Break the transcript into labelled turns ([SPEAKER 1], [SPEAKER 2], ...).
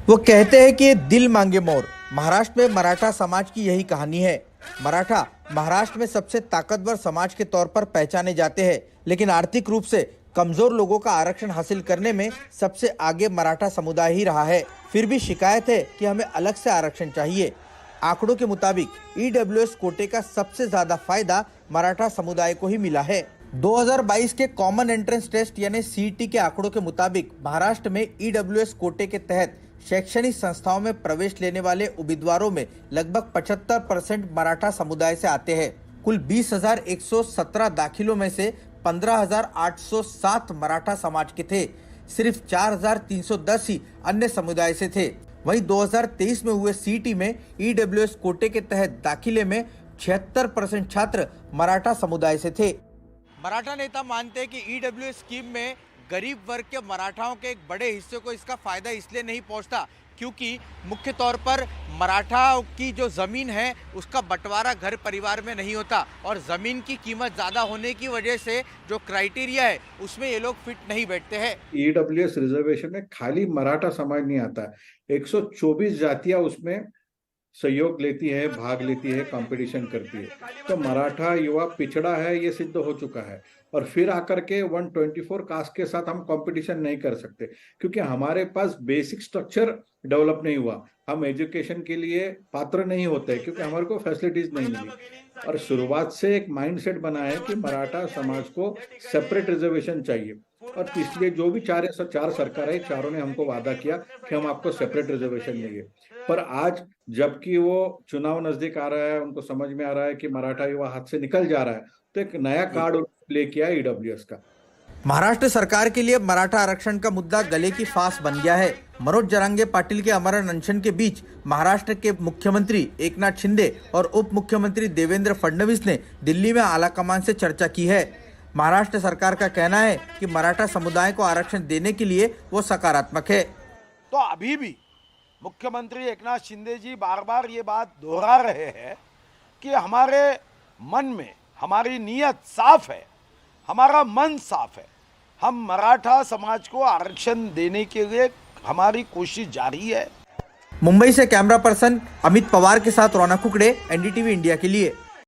[SPEAKER 1] वो कहते हैं कि दिल मांगे मोर। महाराष्ट्र में मराठा समाज की यही कहानी है। मराठा महाराष्ट्र में सबसे ताकतवर समाज के तौर पर पहचाने जाते हैं, लेकिन आर्थिक रूप से कमजोर लोगों का आरक्षण हासिल करने में सबसे आगे मराठा समुदाय ही रहा है। फिर भी शिकायत है कि हमें अलग से आरक्षण चाहिए। आंकड़ों के मुताबिक ईडब्ल्यूएस कोटे का सबसे ज्यादा फायदा मराठा समुदाय को ही मिला है। 2022 के कॉमन एंट्रेंस टेस्ट यानी सीईटी के आंकड़ों के मुताबिक महाराष्ट्र में ईडब्ल्यूएस कोटे के तहत शैक्षणिक संस्थाओं में प्रवेश लेने वाले उम्मीदवारों में लगभग 75% मराठा समुदाय से आते हैं। कुल 20,117 दाखिलों में से 15,807 मराठा समाज के थे। सिर्फ 4,310 ही अन्य समुदाय से थे। वहीं 2023 में हुए सीईटी में ईडब्ल्यूएस कोटे के तहत दाखिले में 76% छात्र मराठा समुदाय से थे। मराठा नेता मानते हैं कि ईडब्ल्यूएस स्कीम में गरीब वर्ग के मराठाओं के एक बड़े हिस्से को इसका फायदा इसलिए नहीं पहुंचता क्योंकि मुख्य तौर पर मराठाओं की जो जमीन है उसका बंटवारा घर परिवार में नहीं होता और जमीन की कीमत ज्यादा होने की वजह से जो क्राइटेरिया है उसमें ये लोग फिट नहीं बैठते हैं।
[SPEAKER 2] ईडब्ल्यूएस रिजर्वेशन में खाली मराठा समाज नहीं आता है, 124 जातियां उसमें सहयोग लेती है, भाग लेती है, कंपटीशन करती है। तो मराठा युवा पिछड़ा है ये सिद्ध हो चुका है। और फिर आकर के 124 कास्ट के साथ हम कंपटीशन नहीं कर सकते क्योंकि हमारे पास बेसिक स्ट्रक्चर डेवलप नहीं हुआ। हम एजुकेशन के लिए पात्र नहीं होते क्योंकि हमारे को फैसिलिटीज नहीं मिली। और शुरुआत से एक माइंडसेट बना है कि मराठा समाज को सेपरेट रिजर्वेशन चाहिए। और पिछले जो भी चार सरकार है, चारों ने हमको वादा किया कि हम आपको सेपरेट रिजर्वेशन देंगे। पर आज जबकि वो चुनाव नजदीक आ रहा है, उनको समझ में आ रहा है कि मराठा युवा हाथ से निकल जा रहा है, तो एक नया कार्ड प्ले किया ईडब्ल्यूएस का।
[SPEAKER 1] महाराष्ट्र सरकार के लिए मराठा आरक्षण का मुद्दा गले की फांस बन गया है। मनोज जरांगे पाटिल के अमरण अनशन के बीच महाराष्ट्र के मुख्यमंत्री एकनाथ शिंदे और उप मुख्यमंत्री देवेंद्र फडणवीस ने दिल्ली में आलाकमान से चर्चा की है। महाराष्ट्र सरकार का कहना है कि मराठा समुदाय को आरक्षण देने के लिए वो सकारात्मक है।
[SPEAKER 3] तो अभी भी मुख्यमंत्री एकनाथ शिंदे जी बार बार ये बात दोहरा रहे हैं कि हमारे मन में हमारी नीयत साफ है, हमारा मन साफ है। हम मराठा समाज को आरक्षण देने के लिए हमारी कोशिश जारी है।
[SPEAKER 1] मुंबई से कैमरा पर्सन अमित पवार के साथ रौनक कुकड़े, एनडीटीवी इंडिया के लिए।